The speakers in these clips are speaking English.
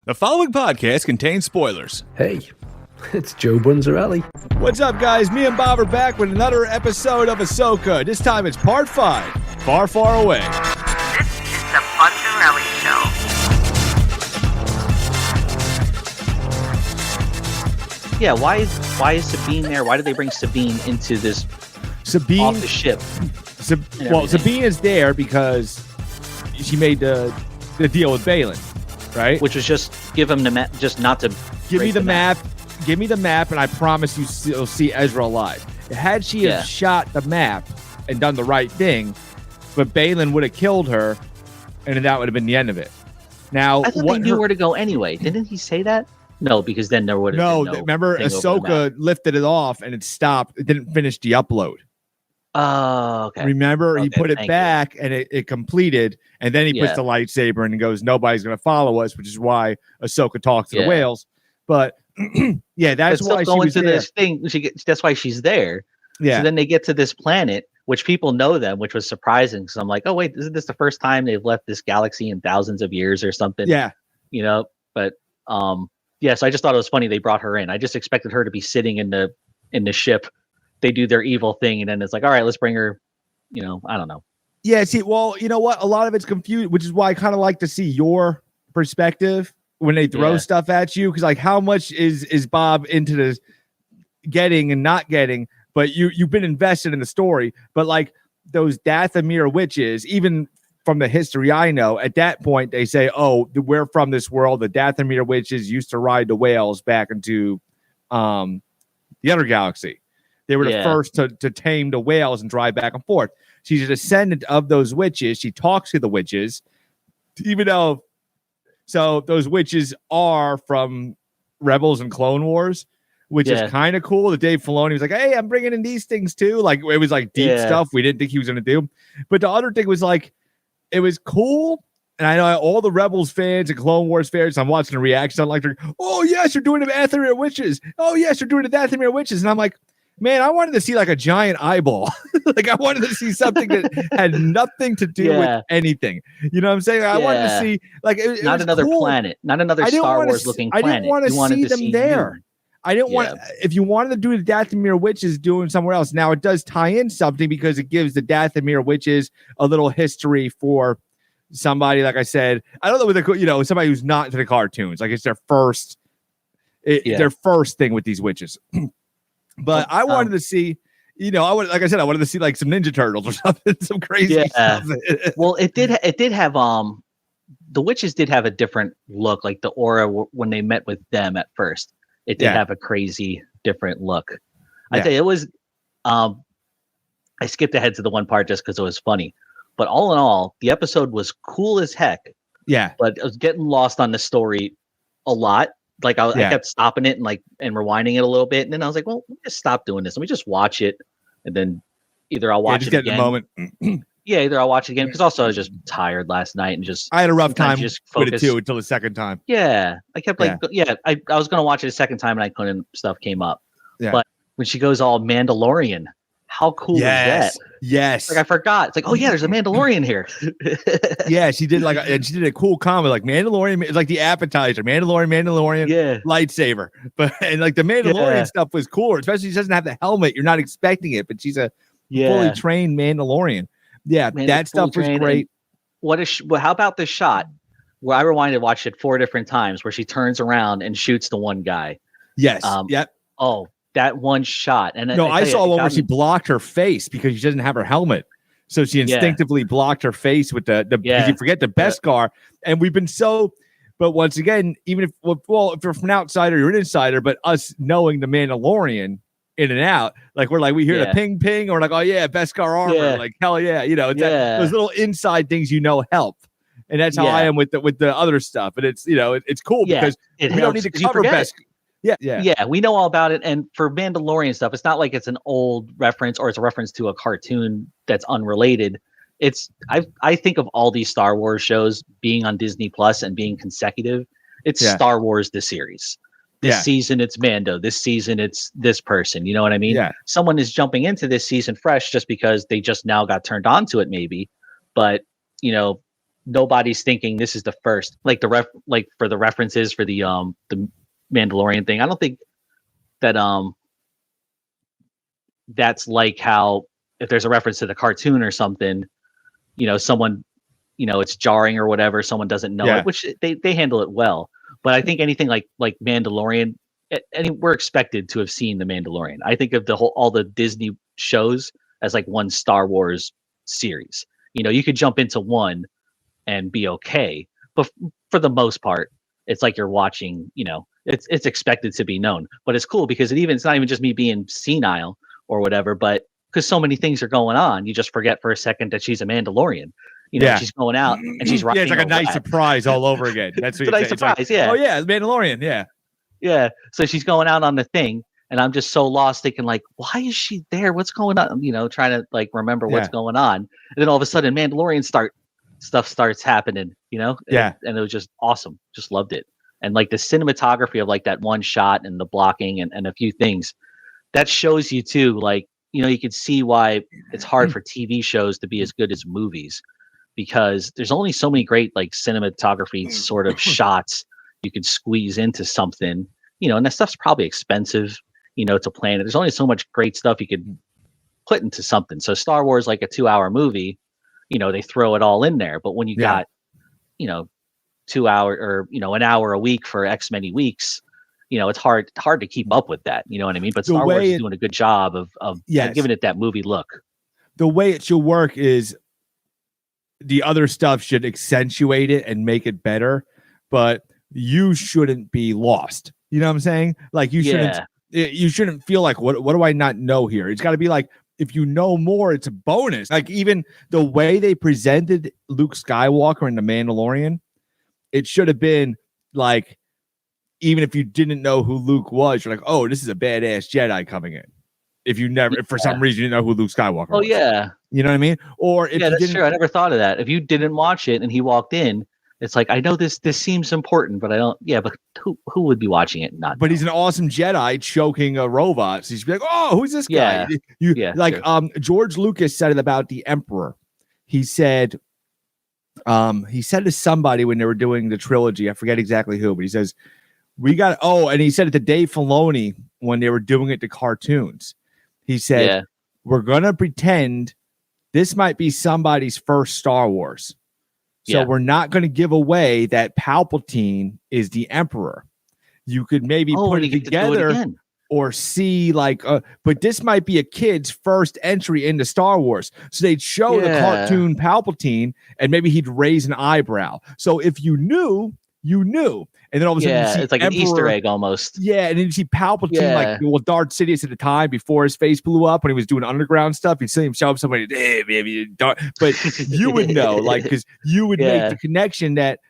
The following podcast contains spoilers. Hey, it's Joe Bunzarelli. What's up, guys? Me and Bob are back with another episode of Ashoka. This time it's part 5, Far, Far Away. This is the Bunzarelli Show. Yeah, why is Sabine there? Why did they bring Sabine into this off the ship? Sabine is there because she made the deal with Balin, right? Which was just give him the map, just not to give me the map. Give me the map, and I promise you'll see Ezra alive. Had she have shot the map and done the right thing, but Balin would have killed her, and then that would have been the end of it. Now, I thought they knew where to go anyway. Didn't he say that? No, because then there would have been no. Remember, Ashoka lifted it off, and it stopped. It didn't finish the upload. Oh, okay. Remember, he put it back, and it completed, and then he puts the lightsaber in and goes, "Nobody's going to follow us," which is why Ashoka talks to the whales. But yeah, that's why she was to there. This thing. That's why she's there. Yeah. So then they get to this planet, which people know them, which was surprising. So I'm like, oh wait, isn't this the first time they've left this galaxy in thousands of years or something? Yeah. You know, but yeah. So I just thought it was funny they brought her in. I just expected her to be sitting in the ship. They do their evil thing, and then it's like, all right, let's bring her. You know, I don't know. Yeah. See, well, you know what? A lot of it's confused, which is why I kind of like to see your perspective when they throw stuff at you, because like, how much is Bob into this getting and not getting? But you've been invested in the story. But like those Dathomir witches, even from the history I know, at that point they say, "Oh, we're from this world. The Dathomir witches used to ride the whales back into the other galaxy. They were the first to tame the whales and drive back and forth." She's a descendant of those witches. She talks to the witches, even though. So those witches are from Rebels and Clone Wars, which is kind of cool. The Dave Filoni was like, "Hey, I'm bringing in these things too." Like it was like deep stuff we didn't think he was going to do. But the other thing was like, it was cool. And I know all the Rebels fans and Clone Wars fans, I'm watching the reactions. I'm like, "Oh yes, you're doing the Dathomir witches. Oh yes, you're doing the Dathomir witches." And I'm like, man, I wanted to see like a giant eyeball. Like I wanted to see something that had nothing to do with anything. You know what I'm saying? I wanted to see like it not was another cool. planet, not another Star Wars looking planet. I didn't want to see them there. I didn't want. If you wanted to do the Dathomir witches, doing somewhere else. Now it does tie in something because it gives the Dathomir witches a little history for somebody. Like I said, I don't know with somebody who's not into the cartoons. Like it's their first, their first thing with these witches. But I wanted to see, I wanted to see like some Ninja Turtles or something, some crazy stuff. Well, it did have the witches did have a different look, like the aura when they met with them at first. It did have a crazy different look. I tell you, it was. I skipped ahead to the one part just because it was funny, but all in all, the episode was cool as heck. Yeah, but I was getting lost on the story a lot. Like I kept stopping it and rewinding it a little bit, and then I was like, "Well, let me just stop doing this. Let me just watch it, and then either I'll watch it again." In the moment. Either I'll watch it again because also I was just tired last night and I had a rough time with it too until the second time. Yeah, I kept I was gonna watch it a second time and I couldn't. Stuff came up. Yeah. But when she goes all Mandalorian, how cool is that? Yes. Like I forgot. It's like, oh yeah, there's a Mandalorian here. Yeah, she did she did a cool comment like Mandalorian. It's like the appetizer, Mandalorian, lightsaber. But and like the Mandalorian stuff was cooler, especially she doesn't have the helmet. You're not expecting it, but she's a fully trained Mandalorian. Yeah, that stuff was great. How about this shot where I rewinded, watched it 4 different times, where she turns around and shoots the one guy? Yes. Yep. Oh, that one shot. And I saw one where she blocked her face because she doesn't have her helmet. So she instinctively blocked her face with the because you forget the Beskar. And we've been but once again, even if you're from an outsider, you're an insider, but us knowing the Mandalorian in and out, like we hear the ping ping, or like, oh yeah, Beskar armor, like hell yeah, those little inside things help. And that's how I am with the other stuff. And it's it's cool because we don't need to cover Beskar. Yeah, we know all about it. And for Mandalorian stuff, it's not like it's an old reference or it's a reference to a cartoon that's unrelated. It's I think of all these Star Wars shows being on Disney Plus and being consecutive. It's Star Wars the series. This season it's Mando. This season it's this person. You know what I mean? Yeah. Someone is jumping into this season fresh just because they just now got turned on to it, maybe. But nobody's thinking this is the first, like for the references for the Mandalorian thing. I don't think that that's like how if there's a reference to the cartoon or something, someone, it's jarring or whatever, someone doesn't know it, which they handle it well. But I think anything like Mandalorian, we're expected to have seen the Mandalorian. I think of all the Disney shows as like one Star Wars series. You could jump into one and be okay, but for the most part, it's like you're watching. It's expected to be known. But it's cool because it's not even just me being senile or whatever, but because so many things are going on, you just forget for a second that she's a Mandalorian. She's going out and she's riding. Yeah, it's like a nice surprise all over again. That's what it's a nice surprise. Like, yeah. Oh yeah, the Mandalorian. Yeah. Yeah. So she's going out on the thing, and I'm just so lost, thinking like, why is she there? What's going on? Trying to like remember what's going on, and then all of a sudden, Mandalorian stuff starts happening. Yeah. And it was just awesome. Just loved it, and like the cinematography of like that one shot and the blocking and a few things that shows you too. Like you can see why it's hard for TV shows to be as good as movies. Because there's only so many great like cinematography sort of shots you could squeeze into something, and that stuff's probably expensive, to plan it. There's only so much great stuff you could put into something. So Star Wars, like a 2-hour movie, they throw it all in there. But when you got, 2 hour or, an hour a week for X many weeks, it's hard to keep up with that. You know what I mean? But Star Wars is doing a good job of giving it that movie look. The way it should work is the other stuff should accentuate it and make it better, but you shouldn't be lost. You know what I'm saying? Like you shouldn't feel like, what do I not know here? It's got to be like, if you know more, it's a bonus. Like even the way they presented Luke Skywalker in The Mandalorian, it should have been like, even if you didn't know who Luke was, you're like, oh, this is a badass Jedi coming in. If you never, for some reason, you know who Luke Skywalker was. Oh, yeah. You know what I mean? Or if that's true. I never thought of that. If you didn't watch it and he walked in, it's like, I know this seems important, but I don't. Yeah, but who would be watching it? But he's an awesome Jedi choking a robot. So he's be like, oh, who's this guy? George Lucas said it about the Emperor. He said to somebody when they were doing the trilogy, I forget exactly who, but he says, and he said it to Dave Filoni when they were doing it to cartoons. He said, we're going to pretend this might be somebody's first Star Wars. So we're not going to give away that Palpatine is the Emperor. You could maybe put it together or see like, but this might be a kid's first entry into Star Wars. So they'd show the cartoon Palpatine and maybe he'd raise an eyebrow. So if you knew, you knew. And then all of a sudden, you see it's like Emperor, an Easter egg almost. Yeah, and then you see Palpatine, like Darth Sidious at the time before his face blew up when he was doing underground stuff. You'd see him show up somebody, hey, baby, but you would know, like, because you would make the connection that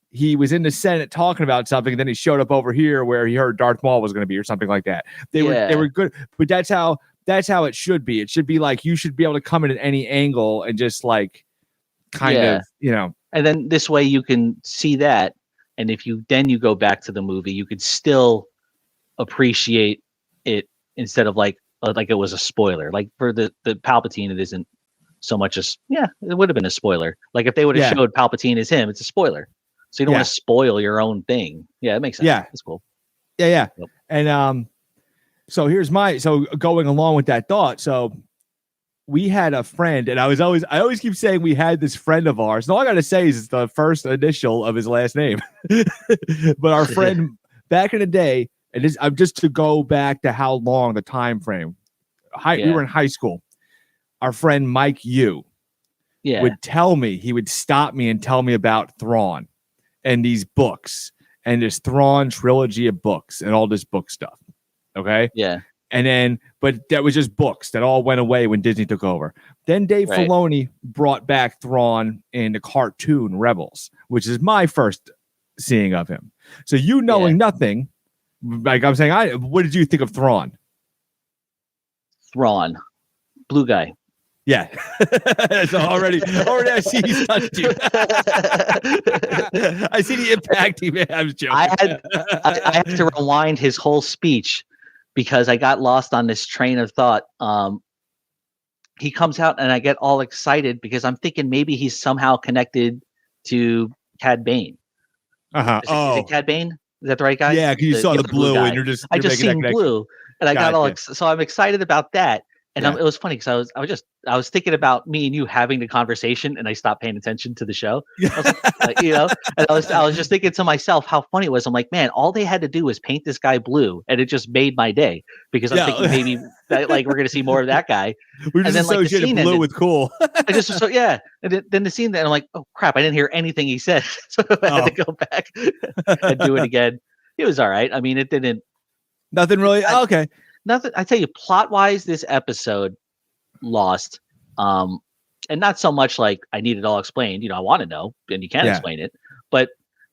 he was in the Senate talking about something, and then he showed up over here where he heard Darth Maul was going to be, or something like that. They were good, but that's how it should be. It should be like you should be able to come in at any angle and just like kind of, And then this way you can see that. And if you go back to the movie, you could still appreciate it instead of like it was a spoiler. Like for the Palpatine, it isn't so much as it would have been a spoiler. Like if they would have showed Palpatine as him, it's a spoiler. So you don't want to spoil your own thing. Yeah, it makes sense. Yeah, that's cool. Yeah. Yep. And so going along with that thought, so we had a friend, and I always keep saying we had this friend of ours. And all I gotta say is it's the first initial of his last name. But our friend back in the day, and I'm just to go back to how long the time frame. We were in high school. Our friend Mike Yu would tell me, he would stop me and tell me about Thrawn and these books and this Thrawn trilogy of books and all this book stuff. Okay. Yeah. And then, but that was just books that all went away when Disney took over. Then Dave Filoni brought back Thrawn in the cartoon Rebels, which is my first seeing of him. So knowing nothing, like I'm saying, what did you think of Thrawn? Thrawn, blue guy. Yeah. So already I see he's touched you. I see the impact he made. I was joking. I had to rewind his whole speech because I got lost on this train of thought. He comes out and I get all excited because I'm thinking maybe he's somehow connected to Cad Bane. Uh-huh. Is it Cad Bane? Is that the right guy? Yeah, because you saw the blue guy. and you're just I just making seen that blue, and I got all so I'm excited about that. And Yeah. it was funny because I was thinking about me and you having the conversation, and I stopped paying attention to the show. I was like, you know, and I was just thinking to myself how funny it was. I'm like, man, all they had to do was paint this guy blue, and it just made my day because I'm thinking maybe that, like we're gonna see more of that guy. We just associated blue with cool. I just yeah, and then the scene that I'm like, oh crap, I didn't hear anything he said, so I had to go back and do it again. It was all right. I mean, it didn't. Nothing really. Okay. Nothing. I tell you, plot wise, this episode lost. And not so much like I need it all explained. You know, I want to know, and you can't explain it. But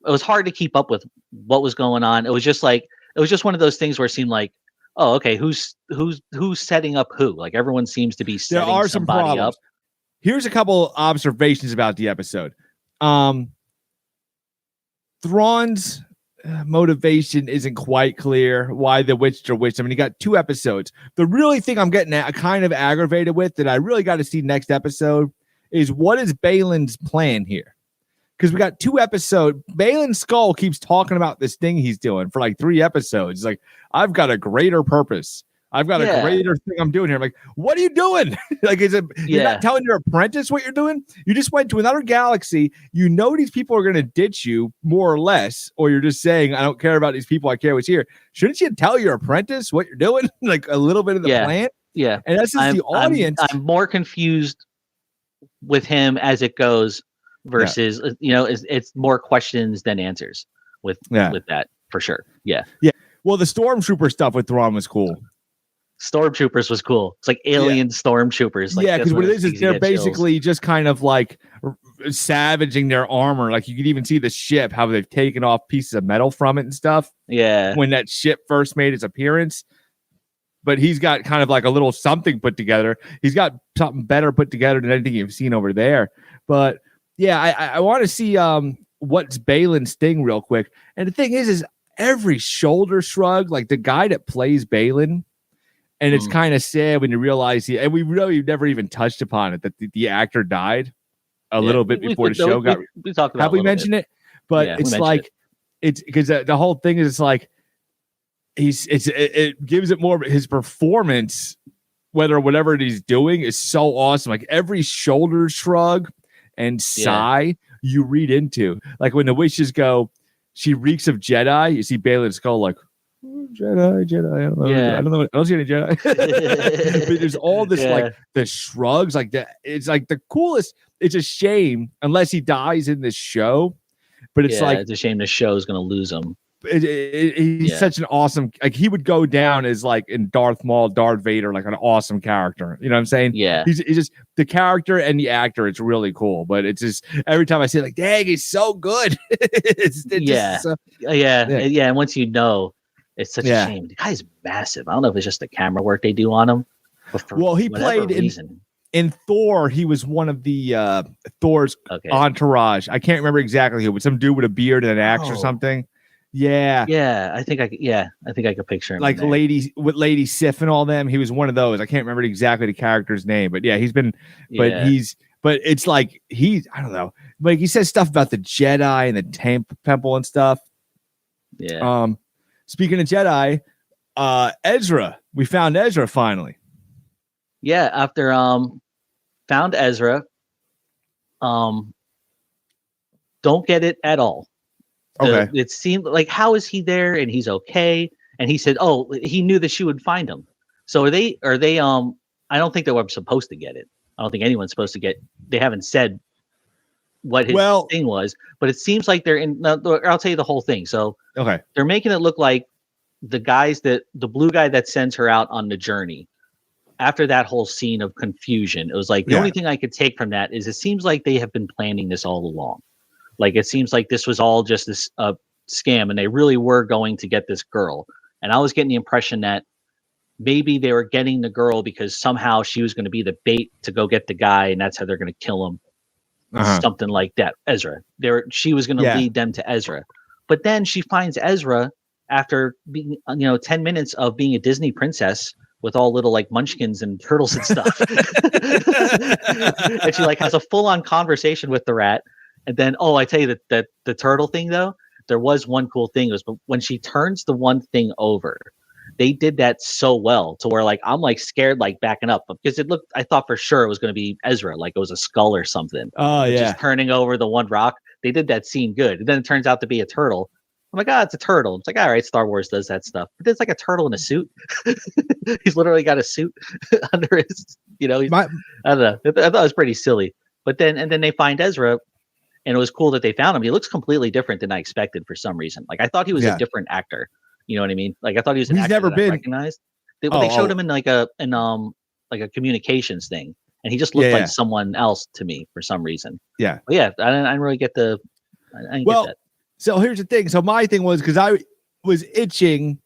it was hard to keep up with what was going on. It was just one of those things where it seemed like, oh, okay, who's setting up who? Like everyone seems to be setting there are some problems. up. Here's a couple observations about the episode. Thrawn's motivation isn't quite clear why the witch are witch. I mean, you got 2 episodes. The really thing I'm getting kind of aggravated with that I really got to see next episode is what is Balin's plan here? Because we got 2 episodes. Balin Skull keeps talking about this thing he's doing for like 3 episodes. He's like, I've got a greater purpose. I've got a greater thing I'm doing here. I'm like, what are you doing? Like, is it you're not telling your apprentice what you're doing? You just went to another galaxy. You know these people are going to ditch you more or less, or you're just saying, I don't care about these people. I care what's here. Shouldn't you tell your apprentice what you're doing? Like a little bit of the plan. Yeah, and that's just the audience. I'm more confused with him as it goes versus you know, it's more questions than answers with that for sure. Yeah. Well, the stormtrooper stuff with Thrawn was cool. Stormtroopers was cool. It's like alien stormtroopers. Like, because what it is they're basically just kind of like savaging their armor. Like you could even see the ship, how they've taken off pieces of metal from it and stuff. Yeah. When that ship first made its appearance. But he's got kind of like a little something put together. He's got something better put together than anything you've seen over there. But yeah, I want to see what's Balin's thing real quick. And the thing is every shoulder shrug, like the guy that plays Balin. And it's kind of sad when you realize and we really never even touched upon it that the actor died a little bit before the show got. We talked about. Have we mentioned it? But it's like it's because the whole thing is like it gives it more. His performance, whatever he's doing, is so awesome. Like every shoulder shrug and sigh you read into. Like when the wishes go, she reeks of Jedi. You see Balin's skull like. Jedi. I don't see any Jedi. But there's all this like the shrugs, like that. It's like the coolest. It's a shame unless he dies in this show. But it's like it's a shame the show is going to lose him. He's such an awesome. Like he would go down as like in Darth Maul, Darth Vader, like an awesome character. You know what I'm saying? Yeah. He's just the character and the actor. It's really cool. But it's just every time I see it, like, dang, he's so good. And once you know. It's such a shame. The guy's massive. I don't know if it's just the camera work they do on him. Well, he played in Thor. He was one of the Thor's entourage. I can't remember exactly who, but some dude with a beard and an axe or something. Yeah. Yeah, I think I could picture him. Like Lady Sif and all them. He was one of those. I can't remember exactly the character's name, but yeah, he's been. But it's like I don't know. Like he says stuff about the Jedi and the temple and stuff. Yeah. Speaking of Jedi, Ezra. We found Ezra finally. Yeah, after found Ezra. Don't get it at all. Okay. It seemed like how is he there and he's okay? And he said, oh, he knew that she would find him. So are they I don't think they were supposed to get it. I don't think anyone's supposed to get. They haven't said what his thing was, but it seems like they're in. I'll tell you the whole thing. So they're making it look like the blue guy that sends her out on the journey. After that whole scene of confusion, it was like the only thing I could take from that is it seems like they have been planning this all along. Like it seems like this was all just this scam, and they really were going to get this girl. And I was getting the impression that maybe they were getting the girl because somehow she was going to be the bait to go get the guy, and that's how they're going to kill him. Something like that. Ezra. She was going to lead them to Ezra. But then she finds Ezra after being, 10 minutes of being a Disney princess with all little like munchkins and turtles and stuff. And she like has a full-on conversation with the rat. And then, I tell you that the turtle thing though, there was one cool thing was when she turns the one thing over, they did that so well to where like I'm like scared like backing up because I thought for sure it was going to be Ezra, like it was a skull or something. Oh yeah. Just turning over the one rock. They did that scene good. And then it turns out to be a turtle. I'm like, it's a turtle. It's like, all right, Star Wars does that stuff. But it's like a turtle in a suit. He's literally got a suit under his, I don't know. I thought it was pretty silly. But then they find Ezra, and it was cool that they found him. He looks completely different than I expected for some reason. Like I thought he was a different actor. You know what I mean? Like I thought he was an actor never been I recognized. They showed him in like a communications thing, and he just looked like someone else to me for some reason. Yeah, but I didn't really get I didn't get that. So here's the thing. So my thing was because I was itching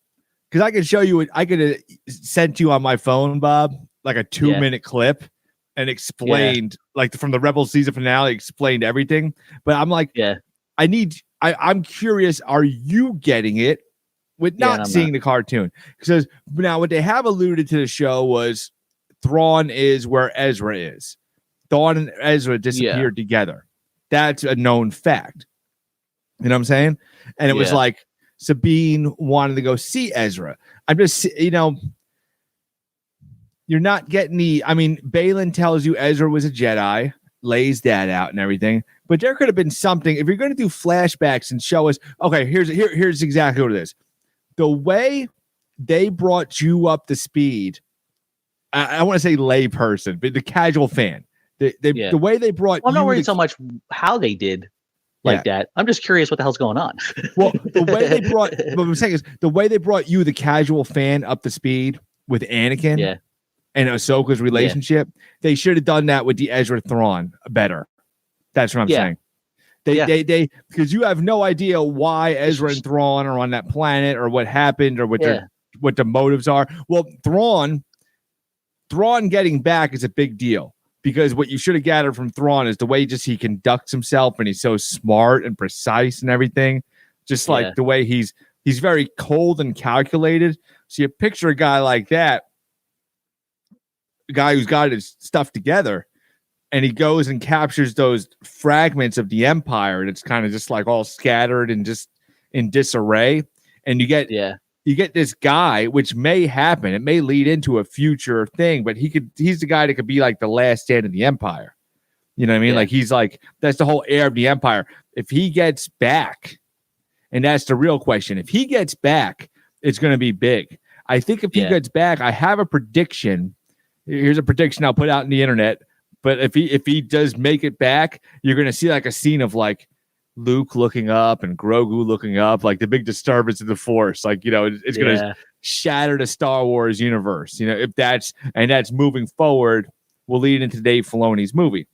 because I could show you I could have sent you on my phone, Bob, like a 2-minute clip and explained like from the Rebel season finale, explained everything. But I'm like, I'm curious. Are you getting it with not seeing the cartoon? Because now what they have alluded to the show was Thrawn is where Ezra is. Thrawn and Ezra disappeared together. That's a known fact. You know what I'm saying? And it was like Sabine wanted to go see Ezra. I'm just, you're not getting Balin tells you Ezra was a Jedi, lays that out and everything. But there could have been something. If you're going to do flashbacks and show us, okay, here's exactly what it is. The way they brought you up to speed, I want to say layperson, but the casual fan, the way they brought I'm not worried so much how they did like that. I'm just curious what the hell's going on. Well, the way they brought what I'm saying is the way they brought you, the casual fan, up to speed with Anakin and Ahsoka's relationship, they should have done that with the Ezra Thrawn better. That's what I'm saying. They because you have no idea why Ezra and Thrawn are on that planet or what happened or what the motives are. Well, Thrawn getting back is a big deal. Because what you should have gathered from Thrawn is the way he conducts himself and he's so smart and precise and everything. Just like the way he's very cold and calculated. So you picture a guy like that, a guy who's got his stuff together, and he goes and captures those fragments of the Empire, and it's kind of just like all scattered and just in disarray. And you get this guy, which may happen. It may lead into a future thing, but he's the guy that could be like the last stand of the Empire. You know what I mean? Like he's like, that's the whole heir of the Empire. If he gets back, and that's the real question. If he gets back, it's going to be big. I think if he gets back, I have a prediction. Here's a prediction I'll put out in the internet. But if he does make it back, you're going to see like a scene of like Luke looking up and Grogu looking up, like the big disturbance of the Force. Like, it's going to shatter the Star Wars universe. If that's moving forward, will lead into Dave Filoni's movie.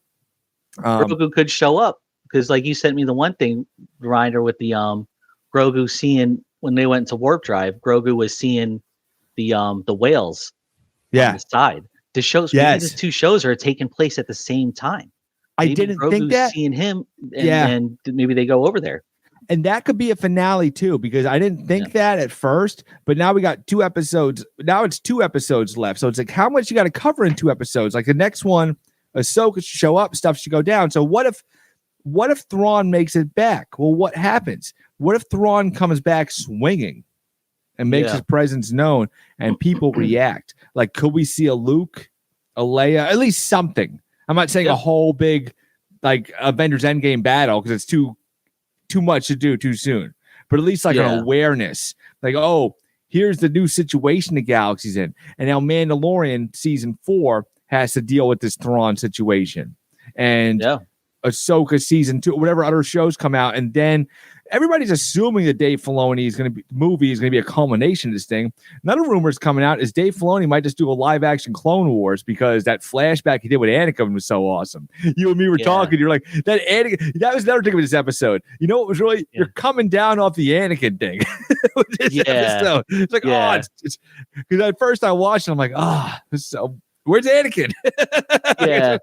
Grogu could show up because, like, you sent me the one thing, reminder with the Grogu seeing when they went to warp drive. Grogu was seeing the whales on the side. The shows, these two shows are taking place at the same time. Maybe I didn't Grogu's think that. Seeing him, and maybe they go over there. And that could be a finale too, because I didn't think that at first, but now we got 2 episodes. Now it's 2 episodes left. So it's like, how much you got to cover in 2 episodes? Like the next one, Ahsoka should show up, stuff should go down. So what if Thrawn makes it back? Well, what happens? What if Thrawn comes back swinging and makes his presence known and people react? Like, could we see a Luke, a Leia, at least something? I'm not saying a whole big like Avengers Endgame battle because it's too much to do too soon, but at least like an awareness, like, oh, here's the new situation the galaxy's in. And now Mandalorian season 4 has to deal with this Thrawn situation, and Ahsoka season 2, whatever other shows come out, and then everybody's assuming that Dave Filoni is going to be movie is going to be a culmination of this thing. Another rumor is coming out is Dave Filoni might just do a live action Clone Wars because that flashback he did with Anakin was so awesome. You and me were talking. You're like, that Anakin. That was another thing with this episode. You know what was really? You're coming down off the Anakin thing. With this episode. It's like, it's because at first I watched it, I'm like, so. Where's Anakin? and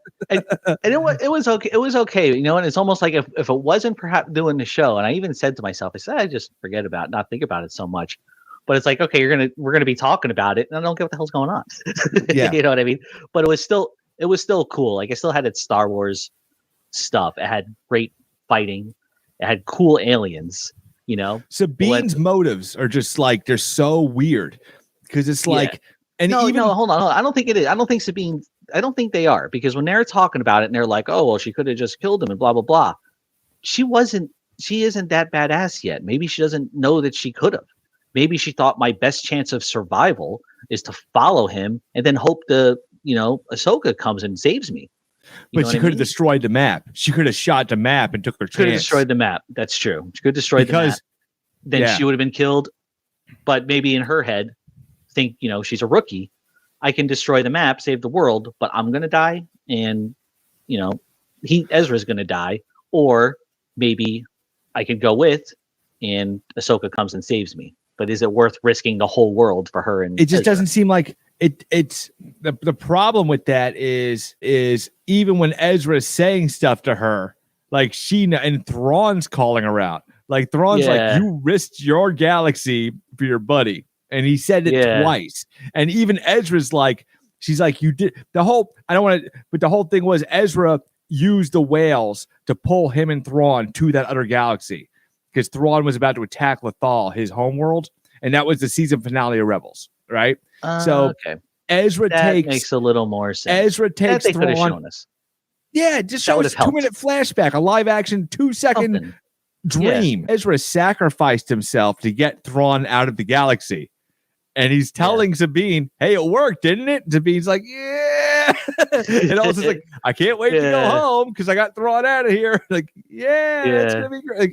it was okay. It was okay, and it's almost like if it wasn't perhaps doing the show, and I even said to myself, I said, I just forget about it, not think about it so much. But it's like, okay, we're gonna be talking about it, and I don't get what the hell's going on. You know what I mean? But it was still cool. Like, it still had its Star Wars stuff. It had great fighting. It had cool aliens, you know. Sabine's motives are just like they're so weird because it's like, and no, even hold on. I don't think it is. I don't think Sabine. I don't think they are, because when they're talking about it and they're like, oh well, she could have just killed him and blah blah blah. She isn't that badass yet. Maybe she doesn't know that she could have. Maybe she thought my best chance of survival is to follow him and then hope Ahsoka comes and saves me. But she could have destroyed the map. She could have shot the map and took her chance. Could have destroyed the map. That's true. She could have destroyed the map. Then she would have been killed. But maybe in her head, think, she's a rookie. I can destroy the map, save the world, but I'm going to die. And, Ezra's going to die. Or maybe I could go with and Ahsoka comes and saves me. But is it worth risking the whole world for her? And it just doesn't seem like it's the problem with that is even when Ezra is saying stuff to her, like and Thrawn's calling her out. Like Thrawn's like, you risked your galaxy for your buddy. And he said it twice. And even Ezra's like, she's like, you did the whole, I don't want to, but the whole thing was Ezra used the whales to pull him and Thrawn to that other galaxy because Thrawn was about to attack Lothal, his homeworld. And that was the season finale of Rebels, right? Ezra makes a little more sense. Ezra takes Thrawn. Yeah, just show us 2-minute flashback, a live action 2-second dream. Yeah. Ezra sacrificed himself to get Thrawn out of the galaxy. And he's telling Sabine, hey, it worked, didn't it? Sabine's like, yeah. And also like, I can't wait to go home because I got Thrawn out of here. Like, it's gonna be great.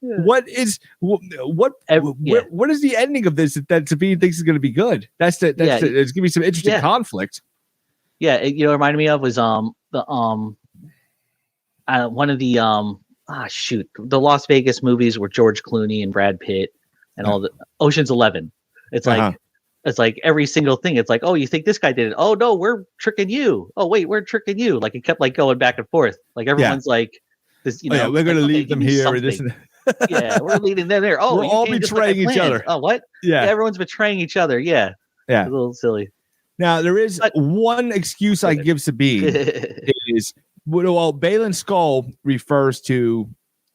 What is the ending of this that Sabine thinks is gonna be good? It's gonna be some interesting conflict. Yeah, it reminded me of was one of the the Las Vegas movies where George Clooney and Brad Pitt and all the Ocean's 11. It's like every single thing. It's like, oh, you think this guy did it? Oh no, we're tricking you. Oh wait, we're tricking you. Like it kept like going back and forth. Like everyone's like this. We're gonna leave them here. We're leading them there. Oh, we're all betraying each other. Oh, what? Yeah, everyone's betraying each other. Yeah. It's a little silly. Now there is one excuse I give Sabine is Baylan Skull refers to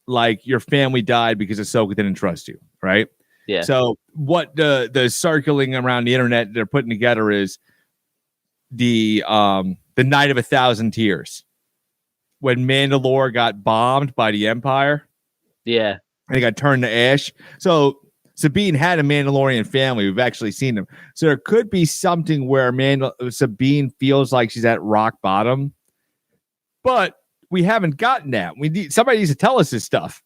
like your family died because Ahsoka didn't trust you, right? Yeah. So what the circling around the internet they're putting together is the Night of 1,000 Tears, when Mandalore got bombed by the Empire. Yeah. And he got turned to ash. So Sabine had a Mandalorian family. We've actually seen them. So there could be something where Sabine feels like she's at rock bottom, but we haven't gotten that. Somebody needs to tell us this stuff.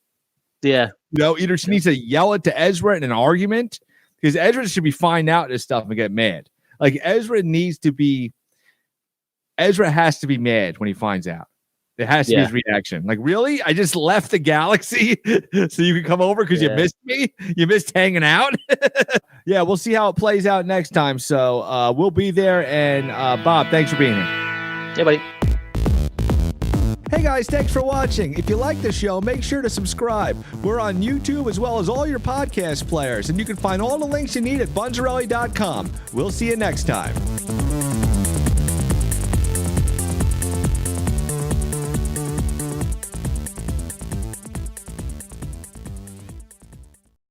Yeah. Either she needs to yell it to Ezra in an argument, because Ezra should be finding out this stuff and get mad. Like Ezra has to be mad when he finds out. It has to be his reaction. Like, really? I just left the galaxy so you can come over because you missed me? You missed hanging out? Yeah, we'll see how it plays out next time. So we'll be there. And Bob, thanks for being here. Hey, buddy. Hey guys, thanks for watching. If you like the show, make sure to subscribe. We're on YouTube as well as all your podcast players, and you can find all the links you need at bunzarelli.com. We'll see you next time.